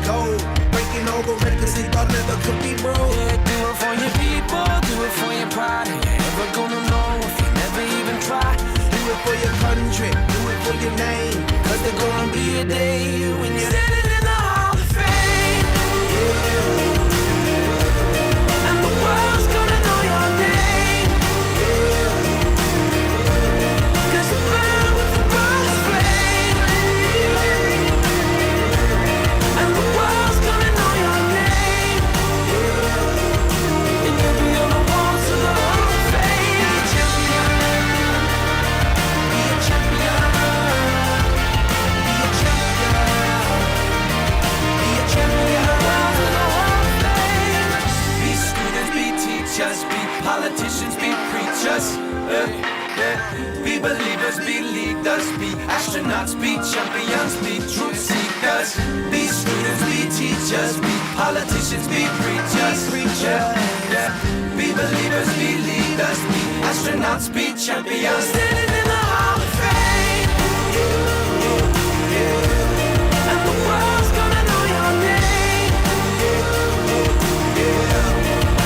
gold. Breaking over records they thought never could be broke. Yeah, do it for your people, do it for your pride. And you're never gonna know if you never even try. Do it for your country, do it for your name. Cause there's gonna be a day when you're standing in the Hall of Fame. And the world's gonna know your name. Cause you burn with the brightest flame. And the world's gonna know your name. And you'll be on the walls of the Hall of Fame. Be a champion. Be a champion. Be a champion. Be a champion. Walls of the Hall of Fame. Be students, be teachers, be politicians, be preachers. Be believers, be leaders, be astronauts, be champions, be truth seekers. Be students, be teachers, be politicians, be preachers. Be believers, be leaders, be astronauts, be champions. Standing in the Hall of Fame. And the world's gonna know your name.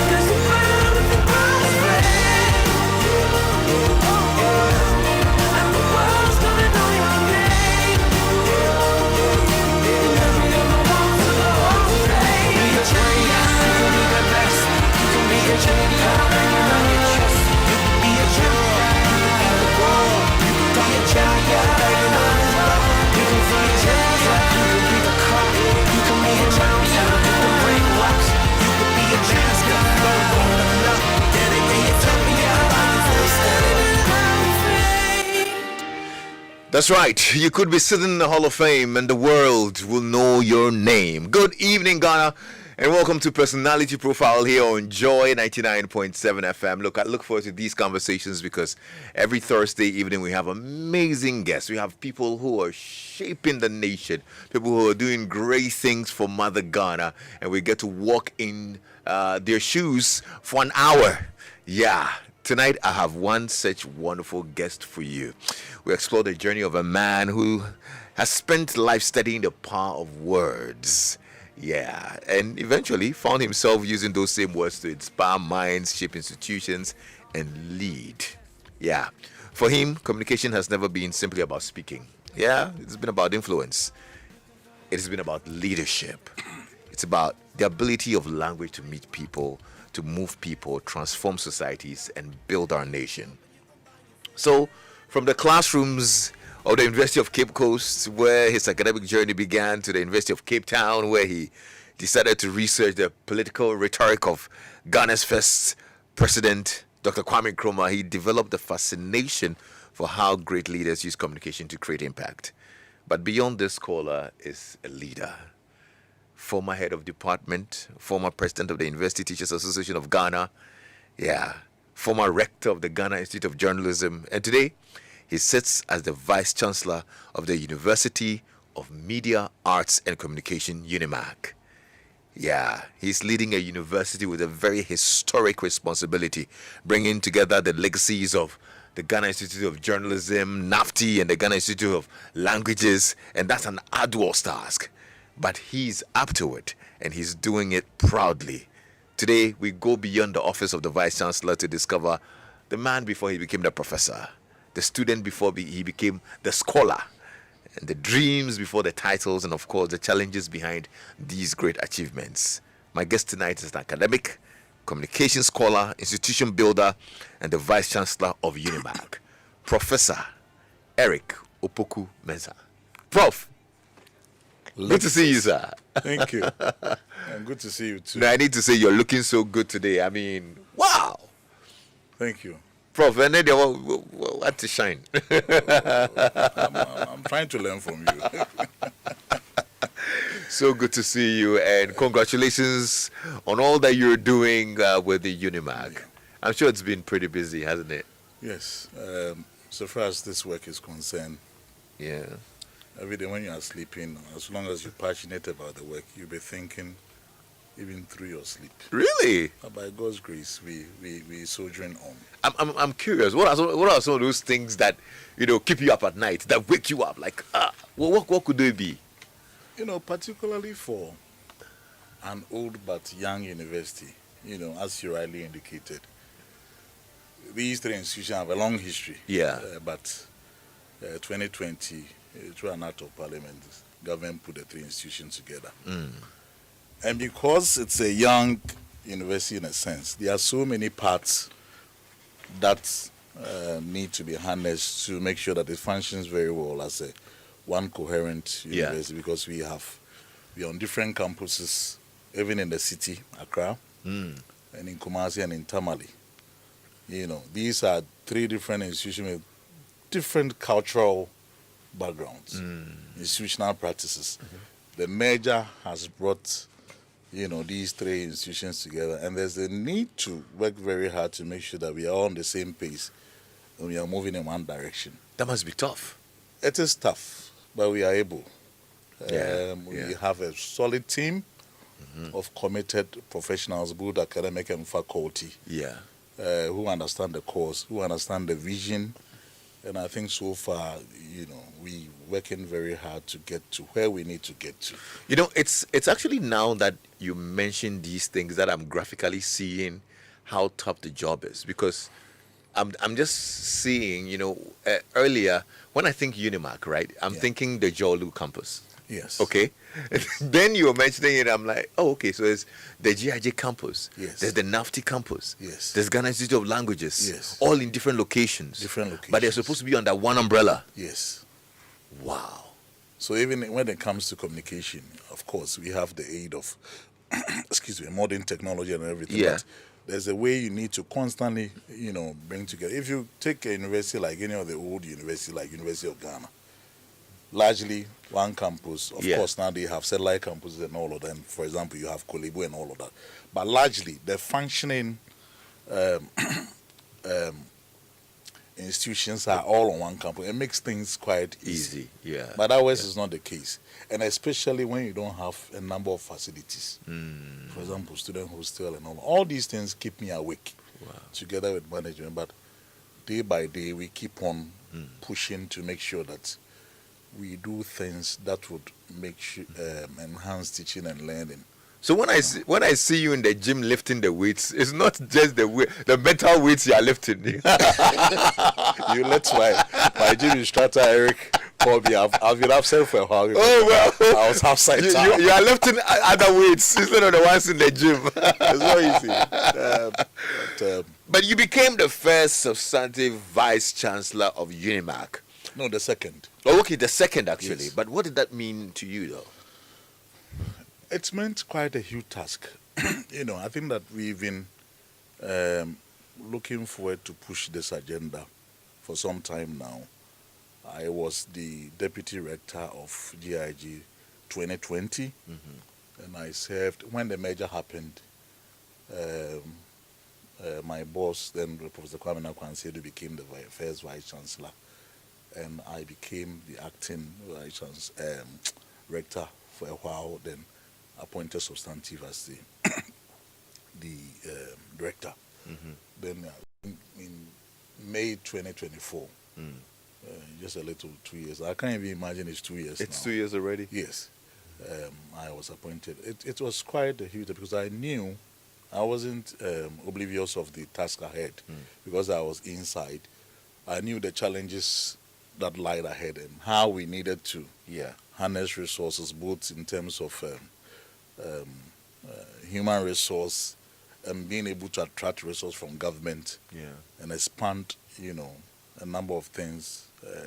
Cause you burn with the brightest flame. And the world's gonna know your name. And you'll be on the walls of the Hall of Fame. Be a champion, you can be the best. You can be a champion, banging on your chest. You can be a champion, you can be the world. You can be a champion, banging on your chest. You can be a champion, you can be the cup. You can be a champion, you can break rocks. You can be a champion, flow on the nut. Dedicated champion, standing in the Hall of Fame. That's right. You could be sitting in the Hall of Fame and the world will know your name. Good evening, Ghana, and welcome to Personality Profile here on Joy 99.7 FM. Look, I look forward to these conversations because every Thursday evening we have amazing guests. We have people who are shaping the nation, people who are doing great things for Mother Ghana, and we get to walk in their shoes for an hour. Yeah. Tonight, I have one such wonderful guest for you. We explore the journey of a man who has spent life studying the power of words. Yeah, and eventually found himself using those same words to inspire minds, shape institutions, and lead. Yeah, for him, communication has never been simply about speaking. Yeah, it's been about influence. It has been about leadership. It's about the ability of language to meet people, to move people, transform societies, and build our nation. So, from the classrooms of the University of Cape Coast, where his academic journey began, to the University of Cape Town, where he decided to research the political rhetoric of Ghana's first president, Dr. Kwame Nkrumah, he developed a fascination for how great leaders use communication to create impact. But beyond this scholar is a leader. Former head of department, former president of the University Teachers Association of Ghana, former rector of the Ghana Institute of Journalism, and today he sits as the vice chancellor of the University of Media, Arts and Communication, UniMac. Yeah, he's leading a university with a very historic responsibility, bringing together the legacies of the Ghana Institute of Journalism, NAFTI, and the Ghana Institute of Languages, and that's an arduous task. But he's up to it, and he's doing it proudly. Today, we go beyond the office of the Vice Chancellor to discover the man before he became the professor, the student before he became the scholar, and the dreams before the titles, and of course, the challenges behind these great achievements. My guest tonight is an academic, communication scholar, institution builder, and the Vice Chancellor of UniMac, Professor Eric Opoku Mensah. Prof. Good to see you, sir. Thank you. And good to see you, too. Now, I need to say you're looking so good today. I mean, wow. Thank you. Prof, and then what to shine? I'm trying to learn from you. So good to see you, and congratulations on all that you're doing with the UniMac. Yeah. I'm sure it's been pretty busy, hasn't it? Yes. So far as this work is concerned, yeah. Every day when you are sleeping, as long as you're passionate about the work, you'll be thinking even through your sleep. Really? By God's grace, we soldiering on. I'm curious. What are some of those things that keep you up at night, that wake you up? Like, what could they be? Particularly for an old but young university, as you rightly indicated. These three institutions have a long history. Yeah. But 2020, through an act of parliament, government put the three institutions together. And because it's a young university in a sense, there are so many parts that need to be harnessed to make sure that it functions very well as a one coherent university, because we are on different campuses, even in the city, Accra, and in Kumasi and in Tamale. These are three different institutions with different cultural backgrounds, institutional practices. The merger has brought, these three institutions together, and there's a need to work very hard to make sure that we are on the same pace and we are moving in one direction. That must be tough. It is tough, but we are able. Yeah. We have a solid team of committed professionals, both academic and faculty, who understand the course, who understand the vision. And I think so far, we working very hard to get to where we need to get to. It's actually now that you mention these things that I'm graphically seeing how tough the job is, because I'm just seeing, earlier when I think UniMac, right? I'm thinking the Jolu campus. Yes. Okay. Then you were mentioning it. I'm like, oh, okay. So there's the GIJ campus. Yes. There's the NAFTI campus. Yes. There's Ghana Institute of Languages. Yes. All in different locations. But they're supposed to be under one umbrella. Yes. Wow. So even when it comes to communication, of course, we have the aid of, modern technology and everything. Yeah. But there's a way you need to constantly, bring together. If you take a university like any of the old universities, like University of Ghana, largely one campus. Of course, now they have satellite campuses and all of them. For example, you have Kolebu and all of that. But largely, the functioning institutions are all on one campus. It makes things quite easy. Yeah. But otherwise, it's not the case. And especially when you don't have a number of facilities. For example, student hostel and all these things keep me awake. Wow. Together with management. But day by day, we keep on pushing to make sure that we do things that would make enhance teaching and learning. So when I see you in the gym lifting the weights, it's not just the mental weights you are lifting. You let my gym instructor Eric call me. I've been absent for a while. Oh well, I was outside town. You are lifting other weights instead of the ones in the gym. It's not easy. But you became the first substantive vice chancellor of UniMac. No, the second. Oh, okay, the second actually. Yes. But what did that mean to you, though? It's meant quite a huge task. I think that we've been looking forward to push this agenda for some time now. I was the deputy rector of GIG 2020, and I served when the merger happened. My boss, then Professor Mensah, became the first vice chancellor, and I became the acting vice rector for a while. Then appointed substantive as the director. Then in May 2024, just a little 2 years. I can't even imagine it's 2 years. It's now. 2 years already. Yes, I was appointed. It was quite a huge, because I knew I wasn't oblivious of the task ahead, because I was inside. I knew the challenges that lied ahead and how we needed to harness resources, both in terms of human resource and being able to attract resources from government and expand, a number of things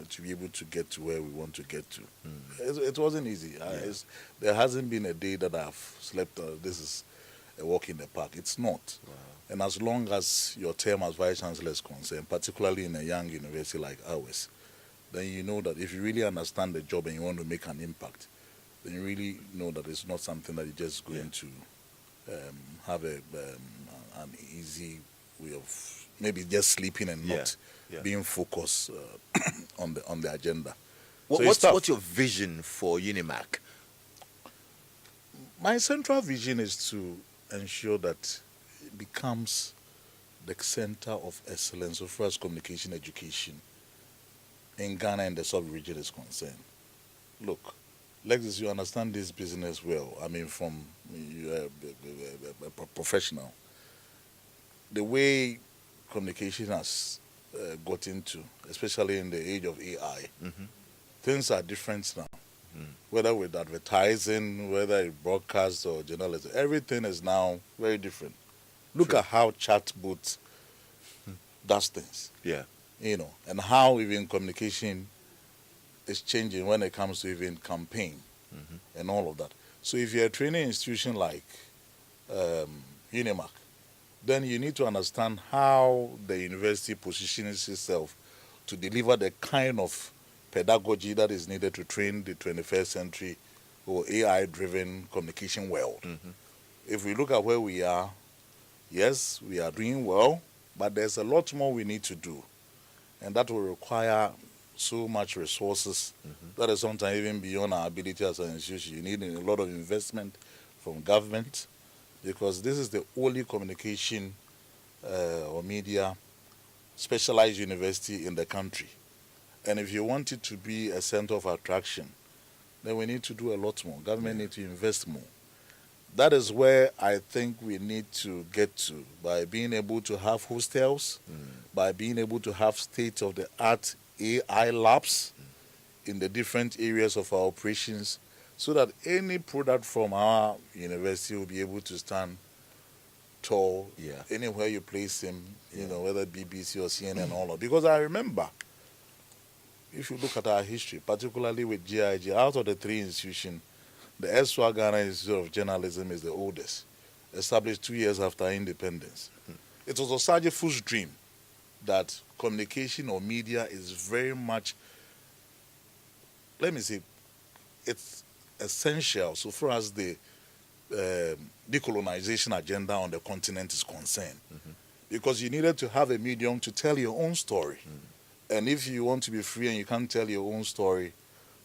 to be able to get to where we want to get to. It wasn't easy. There hasn't been a day that I've slept. This is a walk in the park. It's not. Wow. And as long as your term as vice chancellor is concerned, particularly in a young university like ours, then you know that if you really understand the job and you want to make an impact, then you really know that it's not something that you're just going to have an easy way of maybe just sleeping and not being focused on the agenda. What's your vision for UniMac? My central vision is to ensure that it becomes the center of excellence as far as communication education in Ghana and the sub-region is concerned. Look, Lexis, you understand this business well. I mean, from you are a professional. The way communication has got into, especially in the age of AI, things are different now. Whether with advertising, whether it broadcast or journalism, everything is now very different. Look True. at how chatbot does things, Yeah. and how even communication is changing when it comes to even campaign and all of that. So if you're a training institution like UniMac, then you need to understand how the university positions itself to deliver the kind of pedagogy that is needed to train the 21st century or AI-driven communication world. If we look at where we are, yes, we are doing well, but there's a lot more we need to do. And that will require so much resources that is sometimes even beyond our ability as an institution. You need a lot of investment from government, because this is the only communication or media specialized university in the country. And if you want it to be a center of attraction, then we need to do a lot more. Government need to invest more. That is where I think we need to get to, by being able to have hostels, by being able to have state-of-the-art AI labs in the different areas of our operations, so that any product from our university will be able to stand tall anywhere you place him, whether BBC or CNN and all of. Because I remember, if you look at our history, particularly with GIG, out of the three institutions, the Eswa Ghana Institute of Journalism is the oldest, established 2 years after independence. It was Osaje Fu's dream that communication or media is very much, let me say, it's essential so far as the decolonization agenda on the continent is concerned. Because you needed to have a medium to tell your own story. And if you want to be free and you can't tell your own story,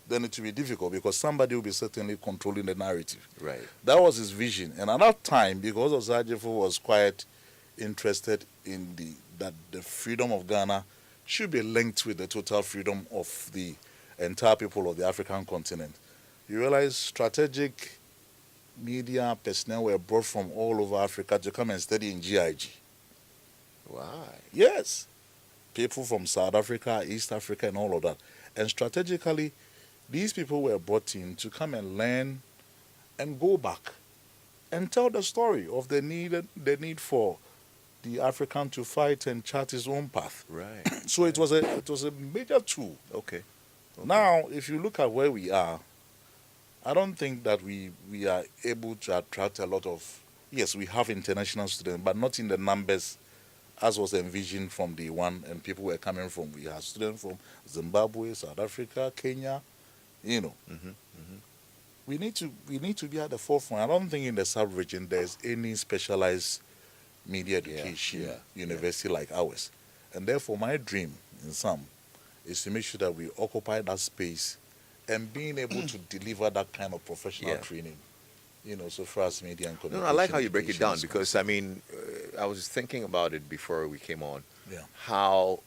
then it will be difficult, because somebody will be certainly controlling the narrative. Right. That was his vision. And at that time, because Osaje Fu was quite interested in that the freedom of Ghana should be linked with the total freedom of the entire people of the African continent, you realize strategic media personnel were brought from all over Africa to come and study in GIG. Why? Yes. People from South Africa, East Africa, and all of that. And strategically, these people were brought in to come and learn and go back and tell the story of the need for the African to fight and chart his own path. Right. So it was a major tool. Okay. Now, if you look at where we are, I don't think that we are able to attract a lot of, yes, we have international students, but not in the numbers as was envisioned from day one, and people were coming from, we had students from Zimbabwe, South Africa, Kenya, We need to be at the forefront. I don't think in the sub-region there's any specialized media education university like ours. And therefore my dream, in sum, is to make sure that we occupy that space and being able to deliver that kind of professional training, so far as media and communication. No, I like how you break it education down, is because, I mean, I was thinking about it before we came on, Yeah. how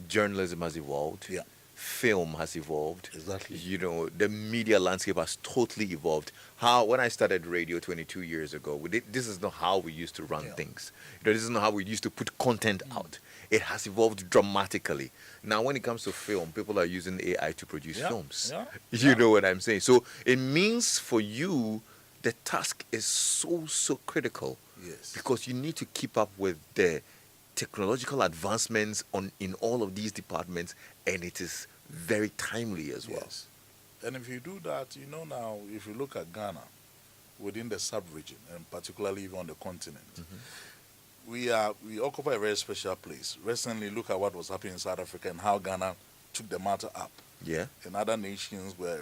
journalism has evolved. Yeah. Film has evolved. Exactly. The media landscape has totally evolved. When I started radio 22 years ago, this is not how we used to run things. This is not how we used to put content out. It has evolved dramatically. Now, when it comes to film, people are using AI to produce films. You know what I'm saying? So it means for you, the task is so critical. Yes. Because you need to keep up with the technological advancements in all of these departments, and it is very timely as well. Yes. And if you do that, now, if you look at Ghana, within the sub-region, and particularly even on the continent, we occupy a very special place. Recently, look at what was happening in South Africa and how Ghana took the matter up. Yeah. And other nations were,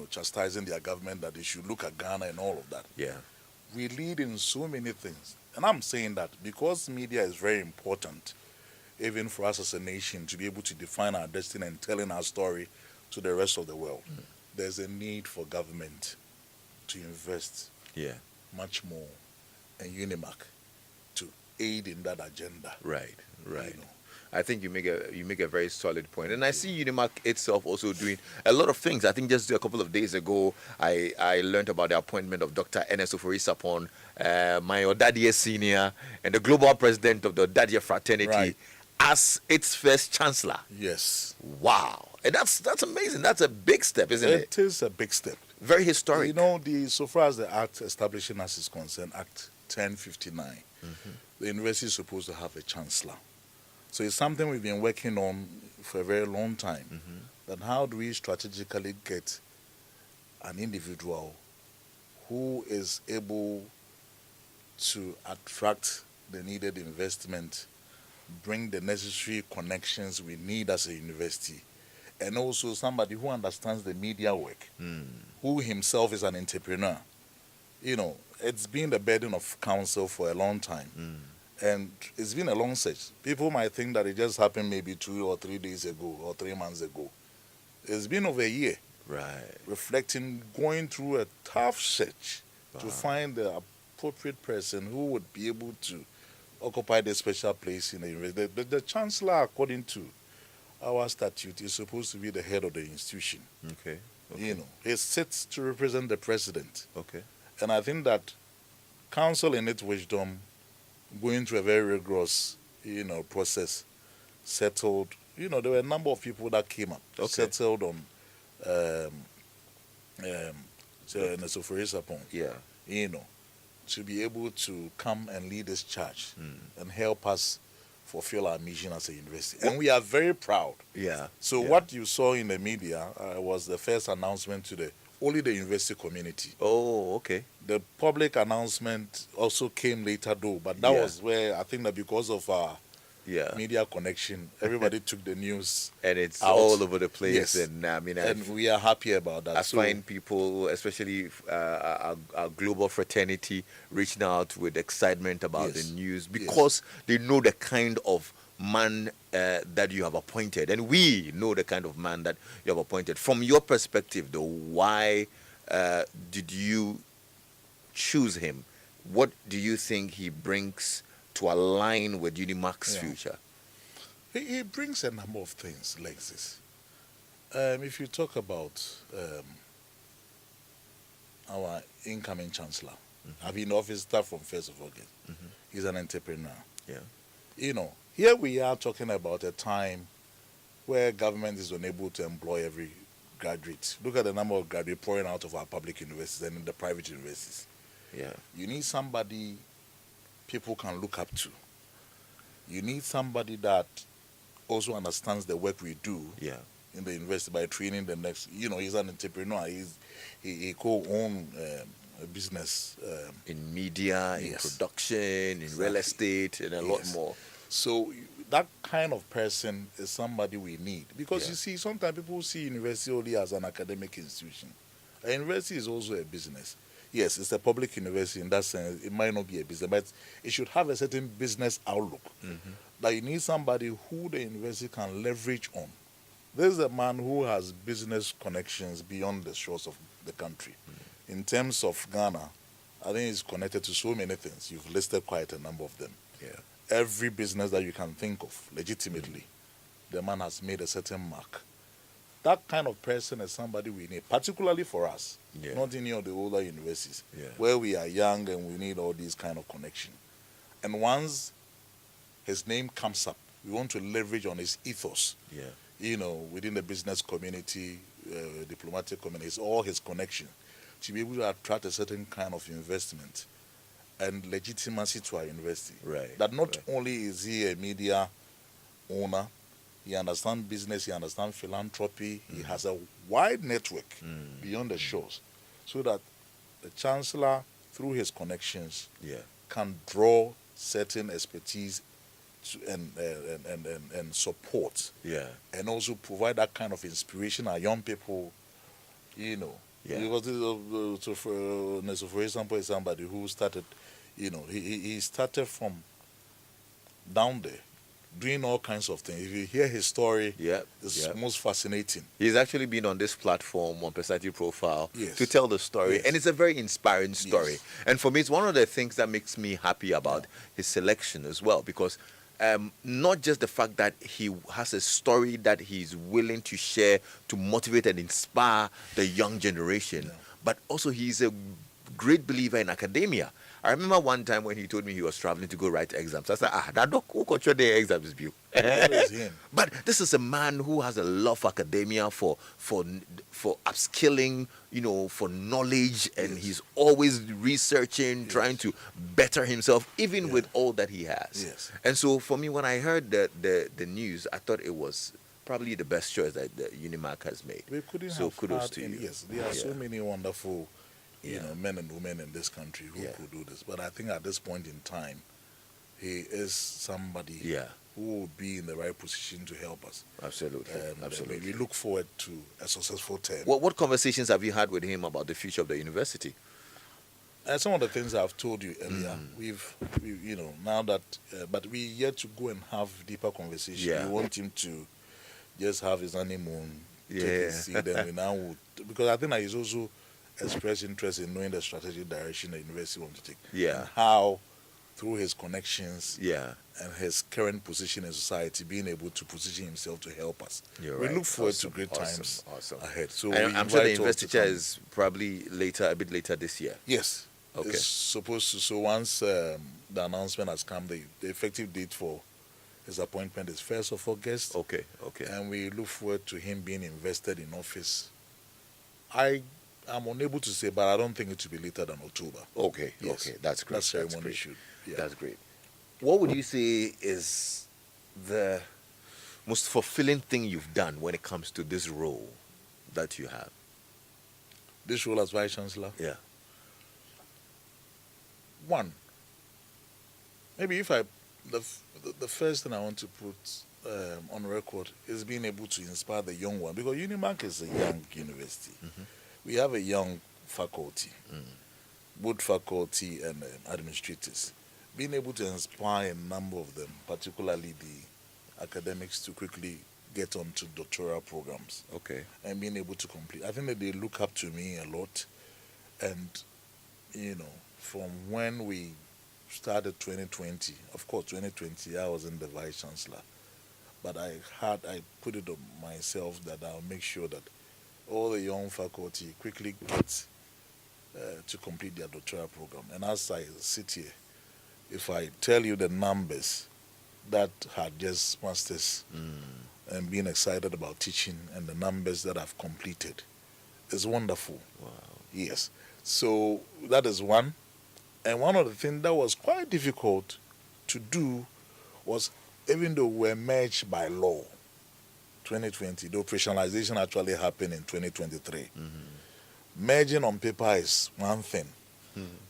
chastising their government that they should look at Ghana and all of that. Yeah. We lead in so many things. And I'm saying that because media is very important, even for us as a nation, to be able to define our destiny and telling our story to the rest of the world, there's a need for government to invest much more, and UniMac to aid in that agenda. Right. I think you make a very solid point. And I see UniMac itself also doing a lot of things. I think just a couple of days ago, I learned about the appointment of Dr. Enes Ofori-Sapon, my Odadia senior, and the global president of the Odadia fraternity, Right. as its first chancellor. Yes. Wow. And that's amazing. That's a big step, isn't it? It is a big step. Very historic. You know, so far as the act establishing us is concerned, Act 1059, the university is supposed to have a chancellor. So it's something we've been working on for a very long time. That how do we strategically get an individual who is able to attract the needed investment, bring the necessary connections we need as a university, and also somebody who understands the media work, who himself is an entrepreneur. You know, it's been the burden of council for a long time. And it's been a long search. People might think that it just happened maybe 2 or 3 days ago or 3 months ago. It's been over a year. Right. Reflecting, going through a tough search to find the appropriate person who would be able to occupy the special place in the university. The chancellor, according to our statute, is supposed to be the head of the institution. Okay. You know, he sits to represent the president. Okay. And I think that council, in its wisdom, going through a very rigorous, process, settled. You know, there were a number of people that came up, settled on Nesofori-Sapon. Yeah. You know, to be able to come and lead this charge and help us fulfill our mission as a university. And we are very proud. Yeah. So what you saw in the media was the first announcement to only the university community. Oh, okay. The public announcement also came later though, but that was where I think that because of our media connection, everybody took the news. And it's out. all over the place. Yes. And I mean, and we are happy about that. I find people, especially our global fraternity, reaching out with excitement about the news because they know the kind of man that you have appointed, and we know the kind of man that you have appointed. From your perspective, though, why did you choose him? What do you think he brings to align with UniMac's future? He brings a number of things like this. If you talk about our incoming chancellor, I've been in office start from 1st of August. He's an entrepreneur. Yeah. You know, here we are talking about a time where government is unable to employ every graduate. Look at the number of graduates pouring out of our public universities and in the private universities. Yeah. You need somebody people can look up to. You need somebody that also understands the work we do in the university by training the next. You know, he's an entrepreneur. He co-own a business. In media, in production, in real estate, and a lot more. So that kind of person is somebody we need. Because you see, sometimes people see university only as an academic institution. A university is also a business. Yes, it's a public university in that sense. It might not be a business, but it should have a certain business outlook. That you need somebody who the university can leverage on. There's a man who has business connections beyond the shores of the country. In terms of Ghana, I think it's connected to so many things. You've listed quite a number of them. Yeah. Every business that you can think of, legitimately, the man has made a certain mark. That kind of person is somebody we need, particularly for us, not any of the older universities, where we are young and we need all these kind of connection. And once his name comes up, we want to leverage on his ethos. You know, within the business community, diplomatic community, all his connection, to be able to attract a certain kind of investment and legitimacy to our university. That not only is he a media owner, he understands business, he understands philanthropy, he has a wide network beyond the shores, so that the chancellor, through his connections, can draw certain expertise and support, and also provide that kind of inspiration our young people, you know. Because for example, is somebody who started, you know, he started from down there, doing all kinds of things. If you hear his story, it's most fascinating. He's actually been on this platform, on Personality Profile, to tell the story. And it's a very inspiring story. And for me, it's one of the things that makes me happy about his selection as well, because not just the fact that he has a story that he's willing to share to motivate and inspire the young generation, but also he's a great believer in academia. I remember one time when he told me he was traveling to go write exams. I said, that dog who control the exams view. That is him. But this is a man who has a love for academia, for upskilling, for knowledge, and he's always researching, trying to better himself, even with all that he has. Yes. And so for me, when I heard the news, I thought it was probably the best choice that UniMac has made. We couldn't so have kudos had to any, you. Yes, there are so many wonderful, Yeah. men and women in this country who could do this. But I think at this point in time, he is somebody who will be in the right position to help us. Absolutely. Absolutely. We look forward to a successful term. What conversations have you had with him about the future of the university? Some of the things I've told you earlier, we've now that, but we yet to go and have deeper conversation. Yeah. We want him to just have his honeymoon, take Yeah. his seat, and we now would, because I think that he's also expressed interest in knowing the strategic direction the university wants to take. Yeah. And how, through his connections Yeah. and his current position in society, being able to position himself to help us. You're We right. look forward Awesome. to great times Awesome. ahead. So And we I'm sure the invite all to investiture come. is probably a bit later this year. Yes. Okay. It's supposed to. So once the announcement has come, the effective date for his appointment is 1st of August. Okay. And we look forward to him being invested in office. I'm unable to say, but I don't think it will be later than October. Okay. Yes. Okay. That's great. That ceremony That's great. should. Yeah. That's great. What would you say is the most fulfilling thing you've done when it comes to this role that you have? This role as Vice Chancellor. Yeah. One. Maybe if the first thing I want to put on record is being able to inspire the young one, because UniMac is a young university. We have a young faculty, both faculty and administrators. Being able to inspire a number of them, particularly the academics, to quickly get onto doctoral programs Okay. and being able to complete. I think that they look up to me a lot, and from when we started 2020, of course 2020 I wasn't the Vice Chancellor, but I put it on myself that I'll make sure that all the young faculty quickly get to complete their doctoral program. And as I sit here, if I tell you the numbers that had just masters and being excited about teaching and the numbers that I've completed, it's wonderful. Wow. Yes. So that is one. And one of the things that was quite difficult to do was, even though we were merged by law, 2020, the operationalization actually happened in 2023. Merging on paper is one thing,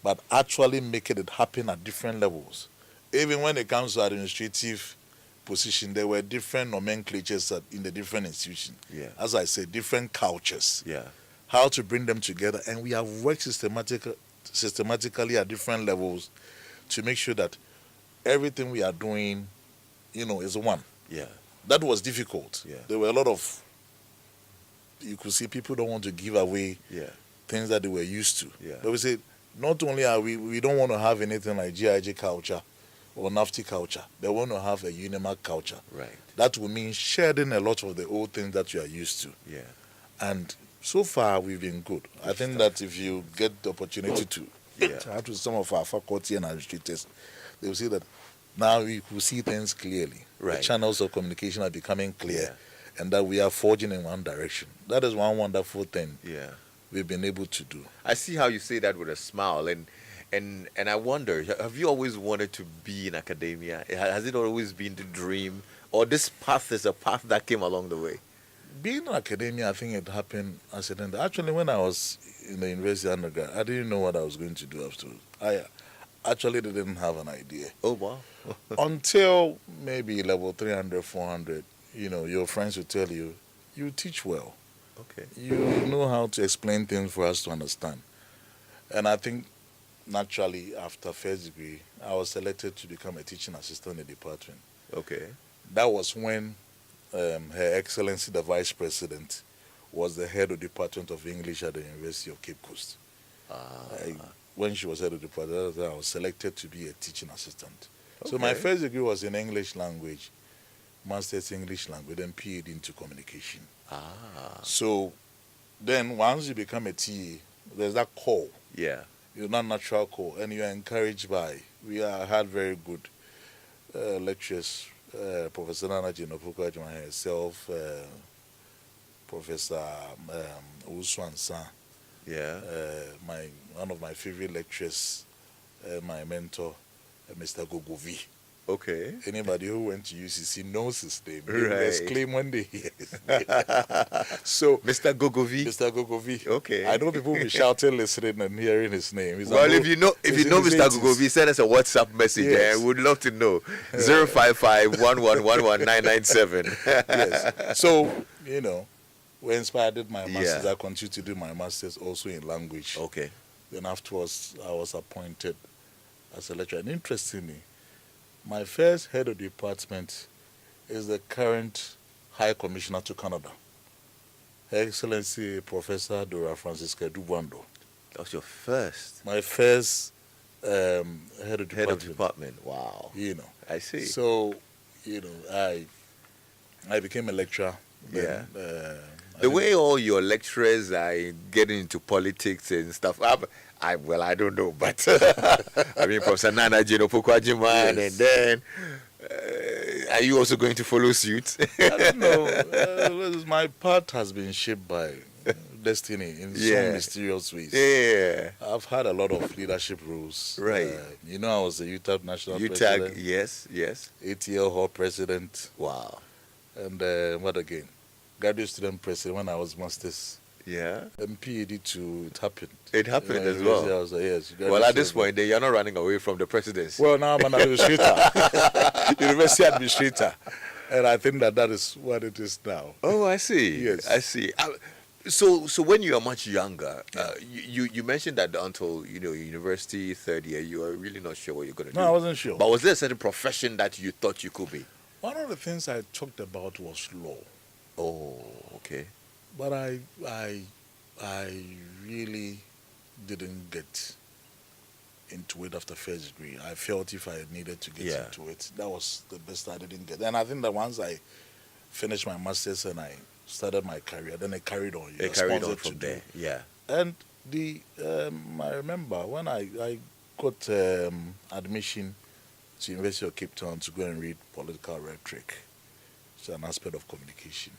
but actually making it happen at different levels. Even when it comes to administrative position, there were different nomenclatures in the different institutions. Yeah. As I said, different cultures. Yeah. How to bring them together, and we have worked systematically at different levels to make sure that everything we are doing, is one. Yeah. That was difficult. Yeah. There were a lot of, you could see people don't want to give away things that they were used to. Yeah. But we said, not only are we don't want to have anything like GIG culture or NAFTI culture, they want to have a UniMac culture. Right. That will mean shedding a lot of the old things that you are used to. Yeah. And so far, we've been good. I think that if you get the opportunity to chat with some of our faculty and administrators, they will see that now we will see things clearly. Right. The channels of communication are becoming clear, and that we are forging in one direction. That is one wonderful thing we've been able to do. I see how you say that with a smile, and I wonder, have you always wanted to be in academia? Has it always been the dream, or this path is a path that came along the way? Being in academia, I think it happened accidentally. Actually, when I was in the university undergrad, I didn't know what I was going to do afterwards. I actually didn't have an idea. Oh, wow. Until maybe level 300, 400, your friends will tell you, you teach well. Okay. You know how to explain things for us to understand. And I think, naturally, after first degree, I was selected to become a teaching assistant in the department. Okay. That was when Her Excellency, the Vice President, was the head of the Department of English at the University of Cape Coast. When she was head of the department, I was selected to be a teaching assistant. So my Okay. first degree was in English language, master's English language, and PhD into communication. Ah, So then once you become a TA, there's that call. yeah. You're not natural call, and you're encouraged by. Had very good lectures. Professor Nanaji Opoku Mensah herself, Professor Uswansa, Yeah. one of my favorite lecturers, my mentor, Mr. Gogovi. Okay. Anybody who went to UCC knows his name. They Right. will exclaim when they hear his name. So, Mr. Gogovi. Mr. Gogovi. Okay. I know people will be shouting, listening, and hearing his name. Well, if you know Mr. Mr. Gogovi, send us a WhatsApp message. Yes. We'd love to know. 055-1111997. Yes. So, when I did my master's, Yeah. I continued to do my master's also in language. Okay. Then afterwards, I was appointed as a lecturer. And interestingly, my first head of department is the current High Commissioner to Canada, Her Excellency Professor Dora Francisca Dubwando. That was your first My first head of department. head of department. Wow. I see. So, I became a lecturer. Yeah. Then, The way all your lecturers are getting into politics and stuff, I don't know, but I mean, Professor Nanaji Opoku Mensah, Yes. and then are you also going to follow suit? I don't know. My path has been shaped by destiny in Yeah. some mysterious ways. Yeah. I've had a lot of leadership roles. Right. I was the UTAG national You president, tag, yes. ATL hall president, Wow. and what again? Graduate student president when I was masters. Yeah. And PhD too, it happened. It happened When I as was well. there, I was like, yes. Well, at this point, then you're not running away from the presidency. Well, now I'm an administrator, university administrator, and I think that is what it is now. Oh, I see. Yes. I see. So when you are much younger, you mentioned that until university third year, you are really not sure what you're going to do. No, I wasn't sure. But was there a certain profession that you thought you could be? One of the things I talked about was law. Oh, okay. But I really didn't get into it after first degree. I felt if I needed to get Yeah. into it, that was the best I didn't get. And I think that once I finished my master's and I started my career, then it carried on. It carried on from there. Yeah. And I remember when I got admission to University of Cape Town to go and read political rhetoric. It's an aspect of communication.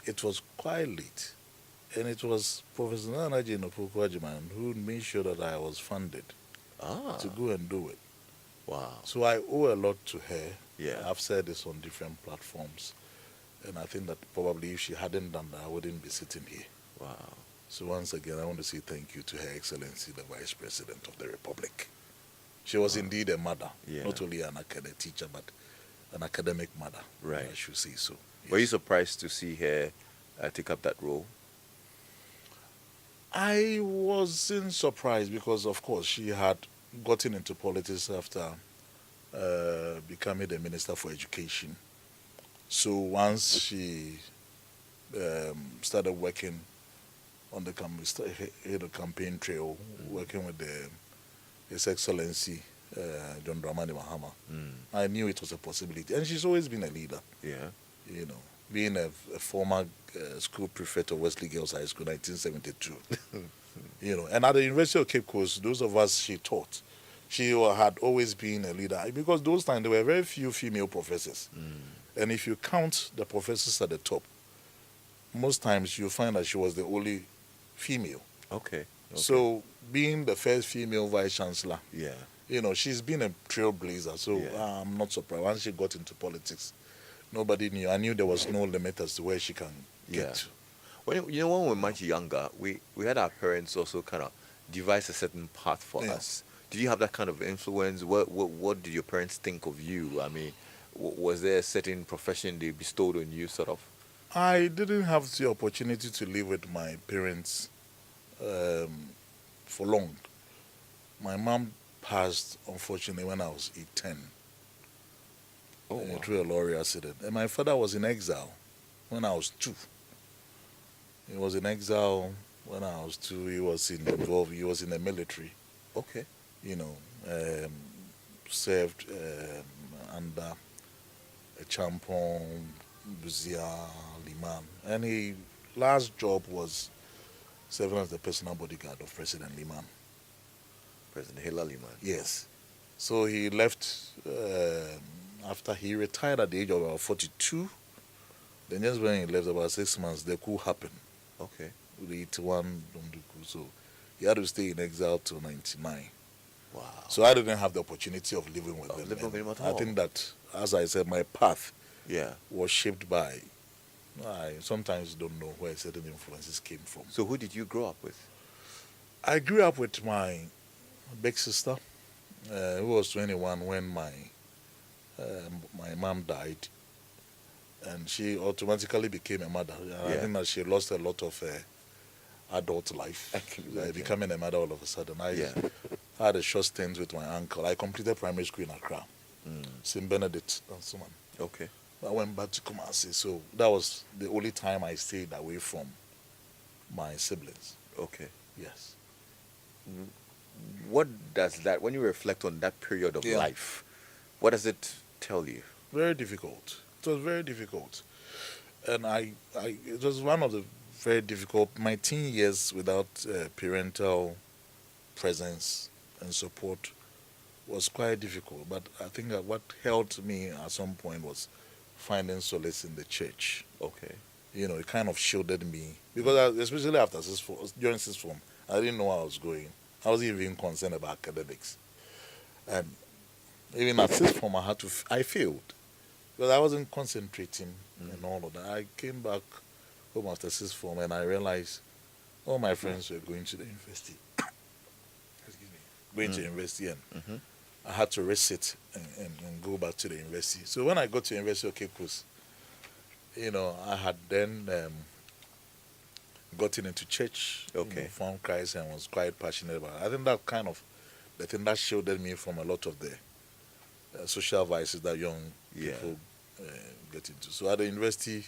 It was quite late, and it was Professor Nanaji Opoku Mensah who made sure that I was funded to go and do it. Wow. So I owe a lot to her. Yeah. I've said this on different platforms, and I think that probably if she hadn't done that, I wouldn't be sitting here. Wow. So once again, I want to say thank you to Her Excellency, the Vice President of the Republic. She was indeed a mother, Yeah. not only an academic teacher, but an academic mother. Right. I should say so. Were you Yes. surprised to see her take up that role? I wasn't surprised because, of course, she had gotten into politics after becoming the Minister for Education. So once she started working on the campaign trail, working with His Excellency John Dramani Mahama, I knew it was a possibility. And she's always been a leader. Yeah. Being a former school prefect of Wesley Girls High School, 1972. And at the University of Cape Coast, those of us she taught, she had always been a leader. Because those times there were very few female professors. And if you count the professors at the top, most times you find that she was the only female. Okay. So being the first female vice chancellor, Yeah. She's been a trailblazer. So Yeah. I'm not surprised. Once she got into politics, nobody knew. I knew there was no limit as to where she can Yeah. get to. When we were much younger, we had our parents also kind of devise a certain path for Yeah. us. Did you have that kind of influence? What did your parents think of you? I mean, was there a certain profession they bestowed on you, sort of? I didn't have the opportunity to live with my parents for long. My mom passed, unfortunately, when I was 10 Oh, wow. through a lorry accident. And my father was in exile when I was 2. He was in exile when I was 2. He was involved. He was in the military. Okay. served under a Champon, Buzia, Liman. And his last job was serving as the personal bodyguard of President Liman. President Hillary Liman. Yes. So he left after he retired at the age of about 42. Then just when he left, about 6 months, the coup happened. Okay. With the 81 Dundu coup. So he had to stay in exile till 99. Wow. So I didn't have the opportunity of living with them. Living with him at I all. think that, as I said, my path Yeah. was shaped by, I sometimes don't know where certain influences came from. So who did you grow up with? I grew up with my big sister, who was 21 when my mom died. And she automatically became a mother. I think that she lost a lot of adult life, becoming a mother all of a sudden. I had a short stint with my uncle. I completed primary school in Accra, St. Benedict, and so on. Okay. I went back to Kumasi, so that was the only time I stayed away from my siblings. Okay. Yes. What does that, when you reflect on that period of life, what does it tell you? Very difficult. It was very difficult. And it was one of the very difficult, my teen years without parental presence and support was quite difficult. But I think that what helped me at some point was finding solace in the church. Okay. You know, it kind of shielded me. Because especially after during sixth form, I didn't know where I was going. I wasn't even concerned about academics. And even at sixth form, I failed. Because I wasn't concentrating and all of that. I came back home after sixth form and I realized all my friends were going to the university. Excuse me. Going to university, and I had to risk it and go back to the university. So when I got to University of Cape Coast, you know, I had then gotten into church, found Christ, and was quite passionate about it. I think that kind of the thing that shielded me from a lot of the social vices that young people get into. So at the university,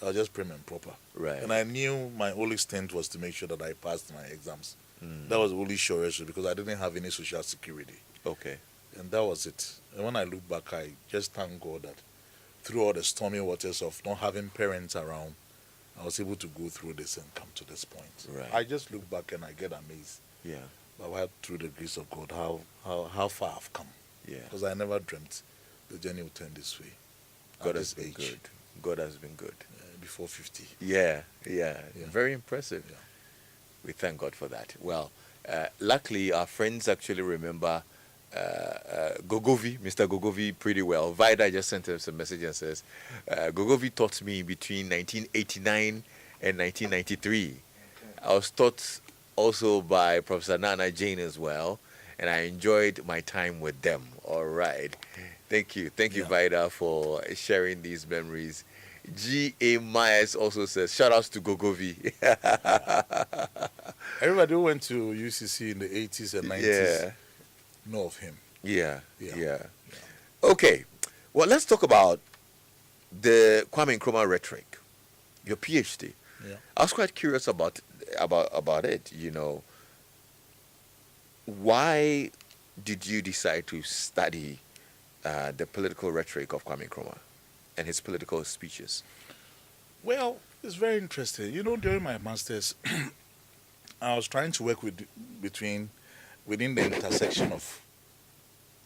I was just prim and proper. Right. And I knew my only stint was to make sure that I passed my exams. That was the only surest because I didn't have any social security. Okay. And that was it. And when I look back, I just thank God that through all the stormy waters of not having parents around, I was able to go through this and come to this point. Right. I just look back and I get amazed. Yeah. But through the grace of God, how far I've come. Yeah. Because I never dreamt the journey would turn this way. God has been good. God has been good. Before 50. Yeah. Very impressive. Yeah. We thank God for that. Well, luckily, our friends actually remember Gogovi, Mr. Gogovi, pretty well. Vida just sent us a message and says, Gogovi taught me between 1989 and 1993. Okay. I was taught also by Professor Nana Jane as well, and I enjoyed my time with them. All right. Thank you. Thank you, Vida, for sharing these memories. G.A. Myers also says, shout outs to Gogovi. Everybody who went to UCC in the 80s and 90s know of him. Yeah. Okay. Well, let's talk about the Kwame Nkrumah rhetoric, your PhD. Yeah. I was quite curious about it, you know. Why did you decide to study the political rhetoric of Kwame Nkrumah and his political speeches? Well, it's very interesting. You know, during my master's, I was trying to work within the intersection of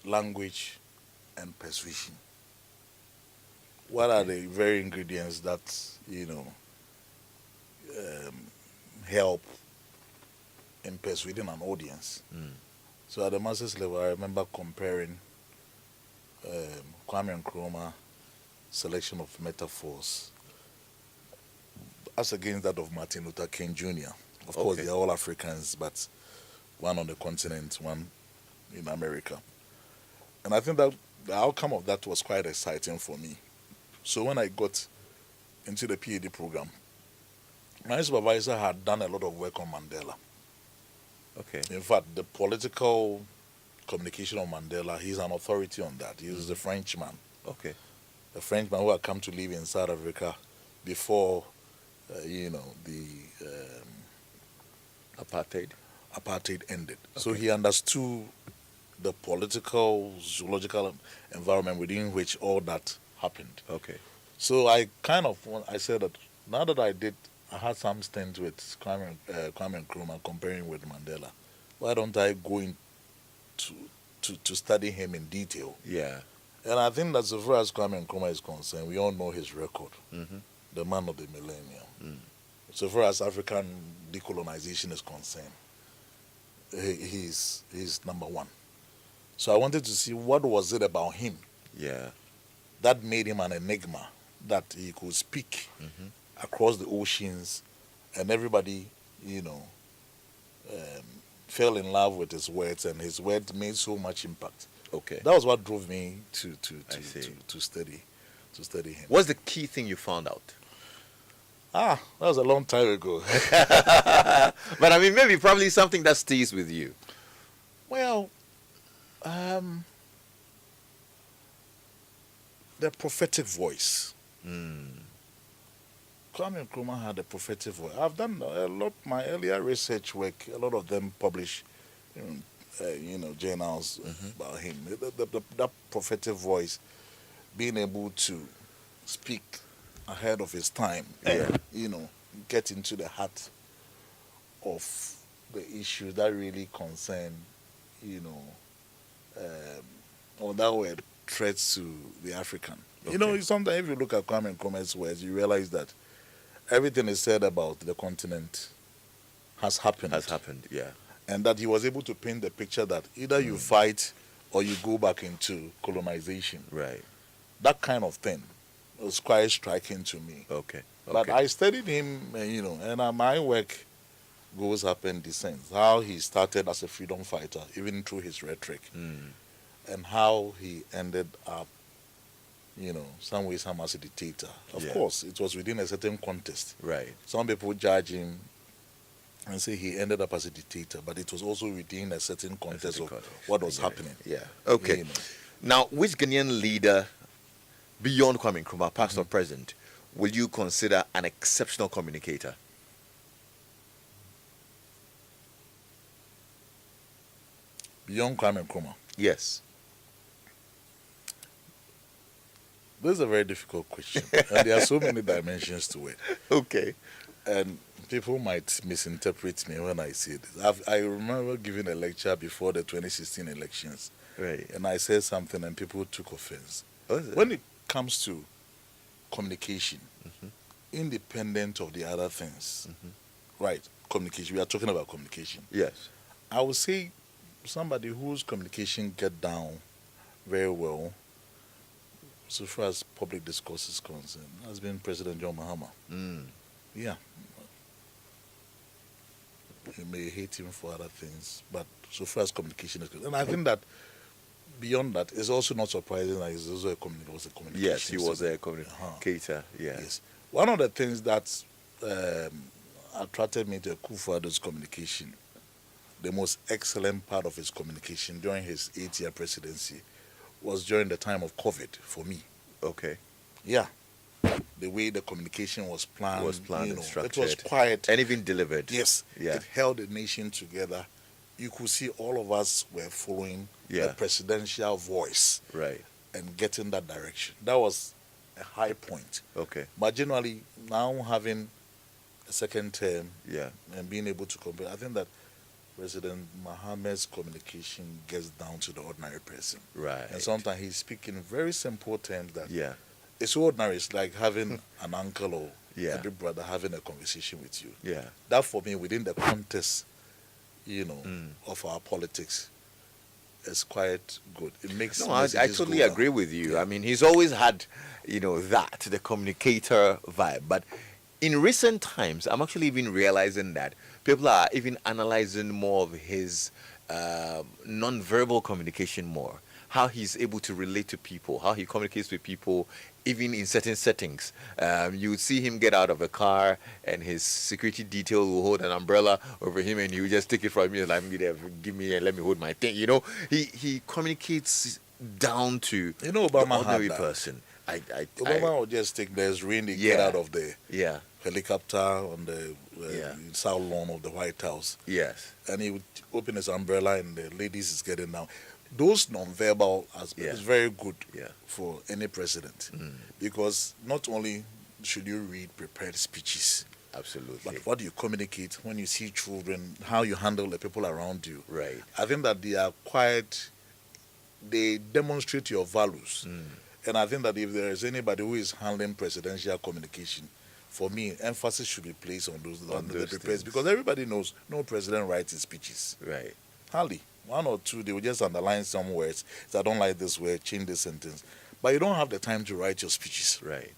language and persuasion. What are the very ingredients that, you know, help in persuading an audience? So at the master's level, I remember comparing Kwame Nkrumah selection of metaphors as against that of Martin Luther King Jr. Of course, they are all Africans, but one on the continent, one in America. And I think that the outcome of that was quite exciting for me. So when I got into the PhD program, my supervisor had done a lot of work on Mandela. Okay. In fact, the political communication of Mandela, he's an authority on that. He's a Frenchman. Okay. A Frenchman who had come to live in South Africa before, the Apartheid ended. Okay. So he understood the political, zoological environment within which all that happened. Okay. So I said that now that I had some stint with Kwame Nkrumah comparing with Mandela. Why don't I go in to study him in detail? Yeah. And I think that so far as Kwame Nkrumah is concerned, we all know his record, Mm-hmm. the man of the millennium. So far as African decolonization is concerned, he's number one. So I wanted to see what was it about him Yeah. that made him an enigma, that he could speak across the oceans, and everybody, fell in love with his words, and his words made so much impact. Okay. That was what drove me to study him. What's the key thing you found out? That was a long time ago. But I mean, maybe probably something that stays with you. Well, the prophetic voice. Kwame Nkrumah had a prophetic voice. I've done a lot. My earlier research work, a lot of them publish, journals about him. That prophetic voice, being able to speak ahead of his time, get into the heart of the issues that really concern, or that were threats to the African. Okay. Sometimes if you look at Kwame Nkrumah's words, you realize that everything is said about the continent has happened. Yeah. And that he was able to paint the picture that either you fight or you go back into colonization. Right. That kind of thing was quite striking to me. Okay. But I studied him, and my work goes up and descends. How he started as a freedom fighter, even through his rhetoric, and how he ended up, some way, some as a dictator. Of course, it was within a certain context. Right. Some people judge him and say he ended up as a dictator, but it was also within a certain context of what was happening. Yeah. Okay. Now, which Ghanaian leader, beyond Kwame Nkrumah, past or present, will you consider an exceptional communicator? Beyond Kwame Nkrumah. Yes. This is a very difficult question, and there are so many dimensions to it. Okay. And people might misinterpret me when I say this. I remember giving a lecture before the 2016 elections, Right. and I said something, and people took offense. What is it? When it comes to communication, independent of the other things, right? Communication. We are talking about communication. Yes. I would say somebody whose communication get down very well, so far as public discourse is concerned, has been President John Mahama. Yeah. You may hate him for other things, but so far as communication is concerned, and I think that beyond that, it's also not surprising that he's also a communication. Yes, he was a communicator. Yeah. Yes. One of the things that attracted me to Akufo-Addo's communication, the most excellent part of his communication during his 8-year presidency, was during the time of COVID for me. Okay. Yeah. The way the communication was planned. and structured. It was quiet. And even delivered. Yes. Yeah. It held the nation together. You could see all of us were following the presidential voice. Right. And getting that direction. That was a high point. Okay. But generally, now having a second term Yeah. and being able to compare, I think that President Mohammed's communication gets down to the ordinary person. Right. And sometimes he's speaking in very simple terms that Yeah. it's ordinary. It's like having an uncle or Yeah. a big brother having a conversation with you. Yeah. That for me, within the context, of our politics, is quite good. It makes No, I messages totally go down. agree with you. I mean, he's always had, the communicator vibe. But in recent times, I'm actually even realizing that people are even analyzing more of his non-verbal communication more. How he's able to relate to people, how he communicates with people, even in certain settings. You would see him get out of a car and his security detail will hold an umbrella over him and he will just take it from you and like, give me and let me hold my thing. He communicates down to Obama the had ordinary that. person. Obama would just take there's rain, they get out of the helicopter on the south lawn of the White House. Yes. And he would open his umbrella and the ladies is getting down. those non-verbal aspects Yeah. is very good Yeah. for any president, because not only should you read prepared speeches, Absolutely. but what you communicate when you see children, how you handle the people around you. Right. I think that they demonstrate your values. And I think that if there is anybody who is handling presidential communication, for me, emphasis should be placed on those On the those prepared, things. because everybody knows no president writes his speeches. Right. Hardly. One or two, they will just underline some words. So I don't like this word, change this sentence. But you don't have the time to write your speeches. Right.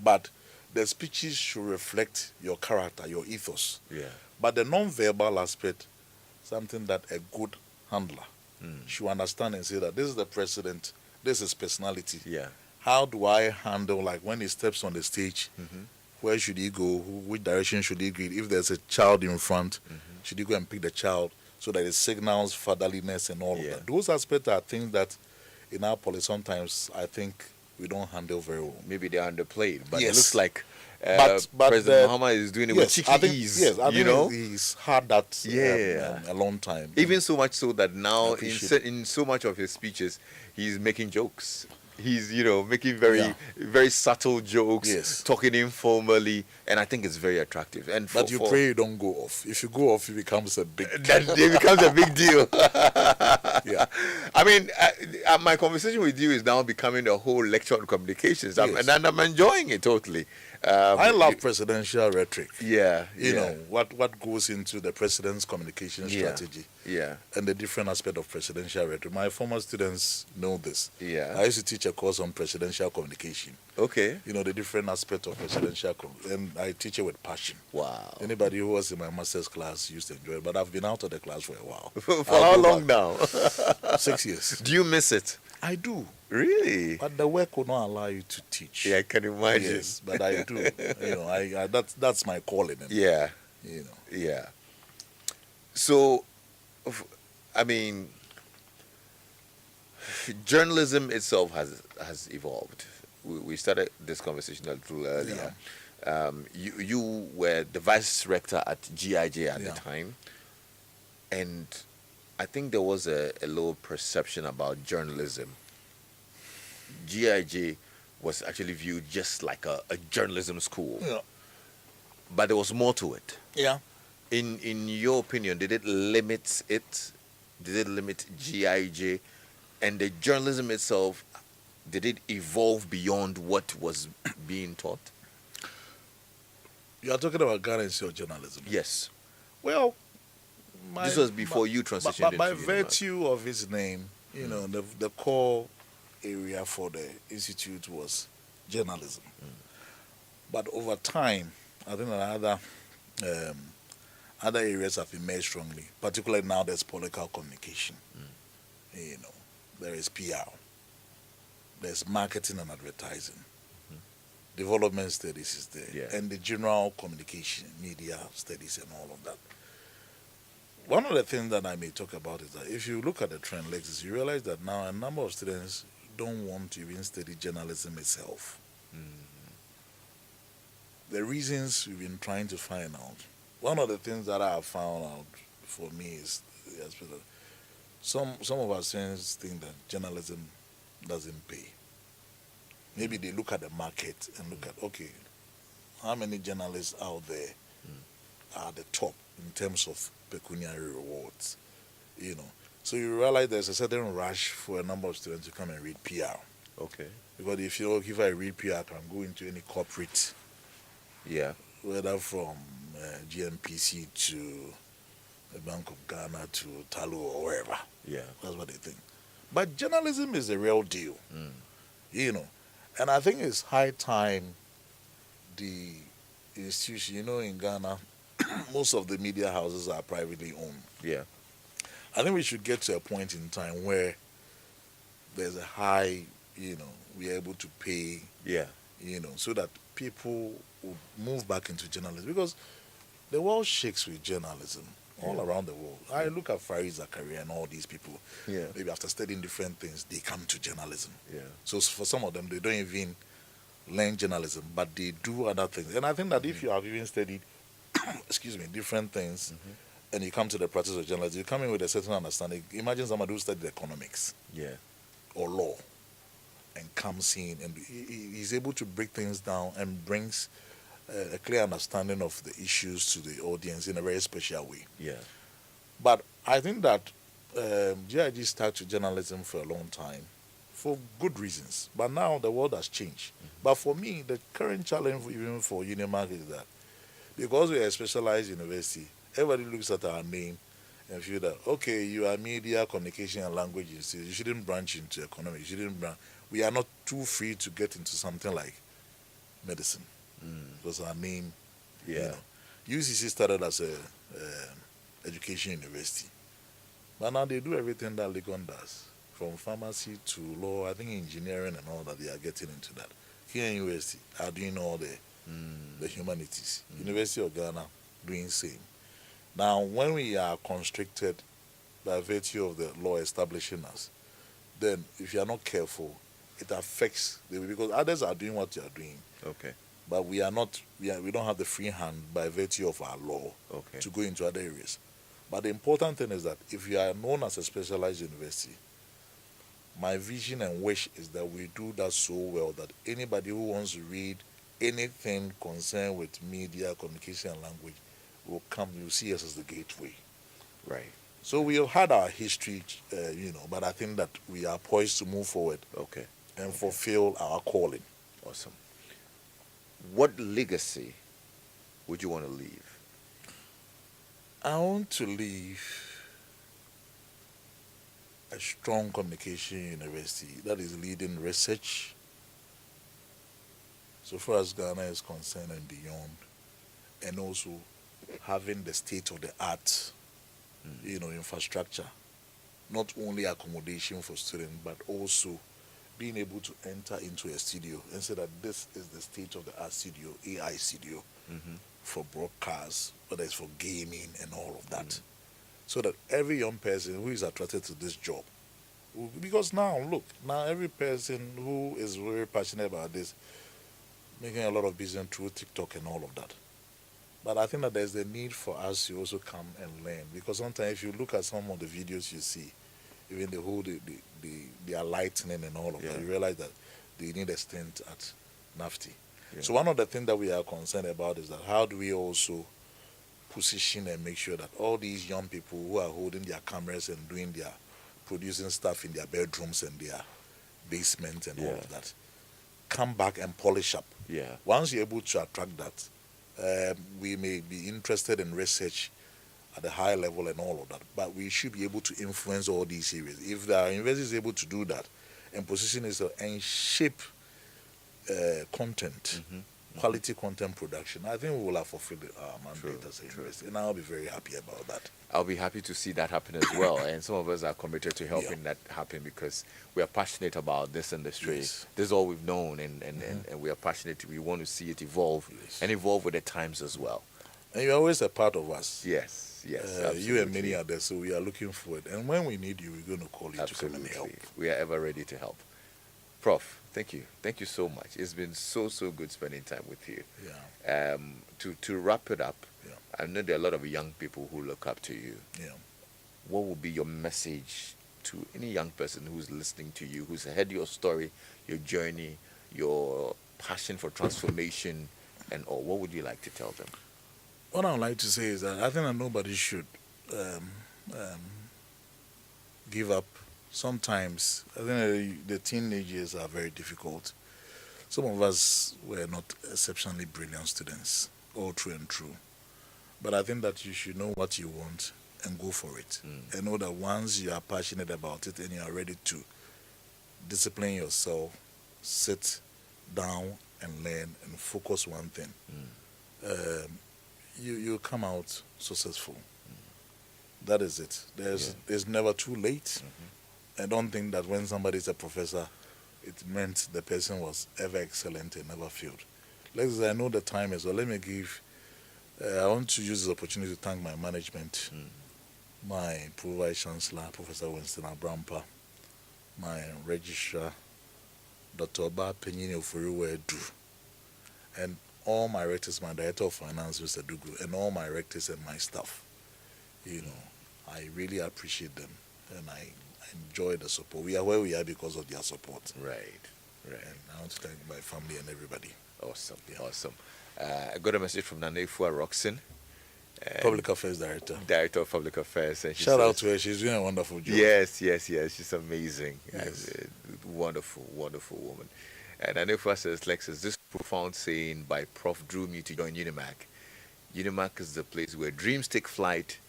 But the speeches should reflect your character, your ethos. Yeah. But the non-verbal aspect, something that a good handler should understand and say that this is the president, this is personality. Yeah. How do I handle, like when he steps on the stage, where should he go, which direction should he go? If there's a child in front, should he go and pick the child so that it signals fatherliness and all of Yeah. that? Those aspects are things that in our politics sometimes I think we don't handle very well. Maybe they're underplayed, but it Yes. looks like But President Muhammad is doing it with yes, cheeky I think, ease. yes, I you think know, he's had that Yeah. a long time. even so much so that now Appreciate in so much of his speeches, he's making jokes. He's making very Yeah. very subtle jokes, Yes. talking informally, and I think it's very attractive. And But you pray you don't go off. If you go off, it becomes a big that it becomes a big deal. yeah. I mean, my conversation with you is now becoming a whole lecture on communications, Yes. and I'm enjoying it totally. I love presidential rhetoric. Yeah, You yeah, know what goes into the president's communication Yeah. strategy yeah, and the different aspect of presidential rhetoric. My former students know this. yeah. I used to teach a course on presidential communication. Okay. You know the different aspects of presidential, and I teach it with passion. Wow. Anybody who was in my master's class used to enjoy it, but I've been out of the class for a while. For I'll how go long back. now? 6 years. Do you miss it? I do, Really? but the work will not allow you to teach. Yeah, I can imagine. Yes, but I do. You know, I that's my calling. Yeah, You know. yeah. So, I mean, journalism itself has evolved. We started this conversation a little earlier. You were the vice rector at GIJ at Yeah. the time, and I think there was a low perception about journalism. GIJ was actually viewed just like a journalism school, Yeah. but there was more to it. Yeah. In your opinion, did it limit it? Did it limit GIJ? And the journalism itself, did it evolve beyond what was being taught? You are talking about Ghana Institute of Journalism. Yes. Well, This was before you transitioned By into UniMac. virtue of his name, you know, the core area for the institute was journalism. But over time, I think that other areas have emerged strongly. Particularly now, there's political communication. You know, there is PR. There's marketing and advertising. Development studies is there, Yeah. and the general communication, media studies, and all of that. One of the things that I may talk about is that if you look at the trend, Lexis, you realize that now a number of students don't want to even study journalism itself. The reasons we've been trying to find out. One of the things that I have found out for me is some of our students think that journalism doesn't pay. Maybe they look at the market and look at, okay, how many journalists out there are at the top in terms of pecuniary rewards, you know. So you realize there's a certain rush for a number of students to come and read PR. Okay. Because if I read PR, I can go into any corporate, Yeah. whether from GMPC to the Bank of Ghana to Talu or wherever. Yeah. That's what they think. But journalism is the real deal, you know. And I think it's high time the institution, you know, in Ghana, most of the media houses are privately owned. Yeah. I think we should get to a point in time where there's a high, you know, we're able to pay, Yeah. you know, so that people will move back into journalism. Because the world shakes with journalism all around the world. I look at Farid Zakaria and all these people. Yeah. Maybe after studying different things, they come to journalism. Yeah. So for some of them, they don't even learn journalism, but they do other things. And I think that if you have even studied, excuse me, different things, and you come to the practice of journalism, you come in with a certain understanding. Imagine somebody who studied economics or law and comes in and he's able to break things down and brings a clear understanding of the issues to the audience in a very special way. But I think that GIG started journalism for a long time for good reasons. But now the world has changed. But for me, the current challenge even for UniMac is that because we are a specialized university, everybody looks at our name and feel that, okay, you are media, communication, and language institute. You shouldn't branch into economics. You shouldn't branch. We are not too free to get into something like medicine because our name, UCC started as a education university, but now they do everything that Legon does, from pharmacy to law. I think engineering and all that. They are getting into that. Here in university are doing all the humanities. University of Ghana doing same. Now, when we are constricted by virtue of the law establishing us, then if you are not careful, it affects because others are doing what you are doing. Okay. But we are not. We don't have the free hand by virtue of our law to go into other areas. But the important thing is that if you are known as a specialized university, my vision and wish is that we do that so well that anybody who wants to read anything concerned with media, communication, and language will come. You see us as the gateway. Right. So we have had our history, but I think that we are poised to move forward. And fulfill our calling. Awesome. What legacy would you want to leave? I want to leave a strong communication university that is leading research so far as Ghana is concerned and beyond, and also having the state-of-the-art, infrastructure, not only accommodation for students, but also being able to enter into a studio and say that this is the state-of-the-art studio, AI studio, for broadcast, whether it's for gaming and all of that. So that every young person who is attracted to this job, because now every person who is very passionate about this, making a lot of business through TikTok and all of that. But I think that there's the need for us to also come and learn, because sometimes if you look at some of the videos you see, even the whole the lightning and all of that, you realize that they need a stint at NAFTI. So one of the things that we are concerned about is that how do we also position and make sure that all these young people who are holding their cameras and doing their producing stuff in their bedrooms and their basements and all of that come back and polish up. Once you're able to attract that, we may be interested in research at a high level and all of that, but we should be able to influence all these areas. If the university is able to do that and position itself and shape content, quality content production, I think we will have fulfilled our mandate as a university, and I'll be very happy about that. I'll be happy to see that happen as well, and some of us are committed to helping that happen because we are passionate about this industry. This is all we've known, and we are passionate. We want to see it evolve and evolve with the times as well. And you're always a part of us. Yes, you and many others, so we are looking forward. And when we need you, we're going to call you to come and help. We are ever ready to help. Prof, thank you. Thank you so much. It's been so good spending time with you. To wrap it up, I know there are a lot of young people who look up to you. What would be your message to any young person who's listening to you, who's heard your story, your journey, your passion for transformation and all? What would you like to tell them? What I would like to say is that I think that nobody should give up. Sometimes, I think the teenage years are very difficult. Some of us were not exceptionally brilliant students, all true and true. But I think that you should know what you want and go for it. And know that once you are passionate about it and you are ready to discipline yourself, sit down and learn and focus one thing, you come out successful. That is it. It's never too late. I don't think that when somebody is a professor, it meant the person was ever excellent and never failed. Lexis, I know the time is well. Let me give, I want to use this opportunity to thank my management, my Pro-Vice Chancellor, Professor Winston Abrampa, my registrar, Dr. Oba Penyini Ofuriwedu, and all my rectors, my Director of Finance, Mr. Dugu, and all my rectors and my staff. I really appreciate them, and I enjoy the support. We are where we are because of their support. Right. And I want to thank my family and everybody. Awesome. Awesome. I got a message from Nanefua Roxon, Public Affairs Director. Director of Public Affairs. And she Shout out says- to her. She's doing a wonderful job. Yes. She's amazing. Yes. Wonderful woman. And Nanefua says, Lexis, this profound saying by Prof drew me to join UniMac. UniMac is the place where dreams take flight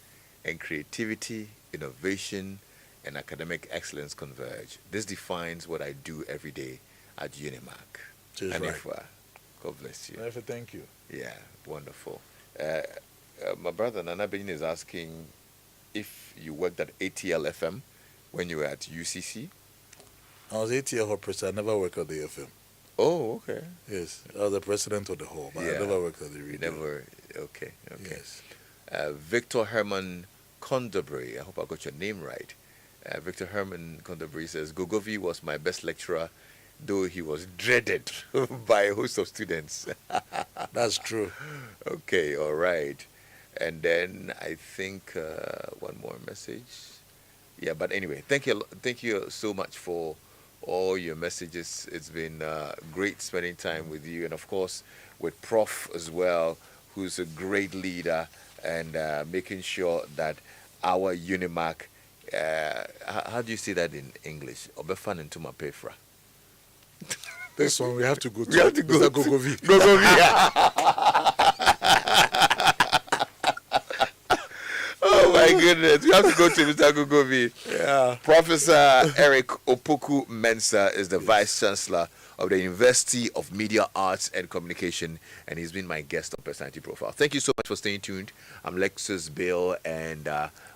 and creativity, innovation, and academic excellence converge. This defines what I do every day at UniMac. She's right. Nanefua, God bless you. Thank you. Yeah, wonderful. My brother Nana Benin is asking if you worked at ATL FM when you were at UCC. I was 8 years old president. I never worked at the FM. Oh, okay. Yes, I was the president of the hall, but I Yeah. never worked at the You radio. never. Okay. Yes. Victor Herman Condabry. I hope I got your name right. Victor Herman Condabry says Gogovi was my best lecturer, though he was dreaded by a host of students. That's true. Okay, all right. And then I think one more message. Yeah, but anyway, thank you so much for all your messages. It's been great spending time with you, and of course with Prof as well, who's a great leader and making sure that our UniMac. How do you say that in English? Obefan into my pefra. This one we have to go to. We have to go Mr. to Gogovi. Oh my goodness, we have to go to Mr. Gogovi. Yeah. Professor Eric Opoku Mensah is the Vice Chancellor of the University of Media Arts and Communication, and he's been my guest on Personality Profile. Thank you so much for staying tuned. I'm Lexis Bill, and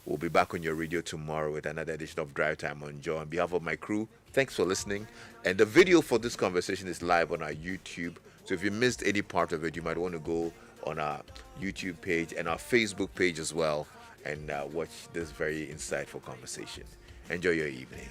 we'll be back on your radio tomorrow with another edition of Drive Time on Joy. On behalf of my crew, thanks for listening. And the video for this conversation is live on our YouTube. So if you missed any part of it, you might want to go on our YouTube page and our Facebook page as well and watch this very insightful conversation. Enjoy your evening.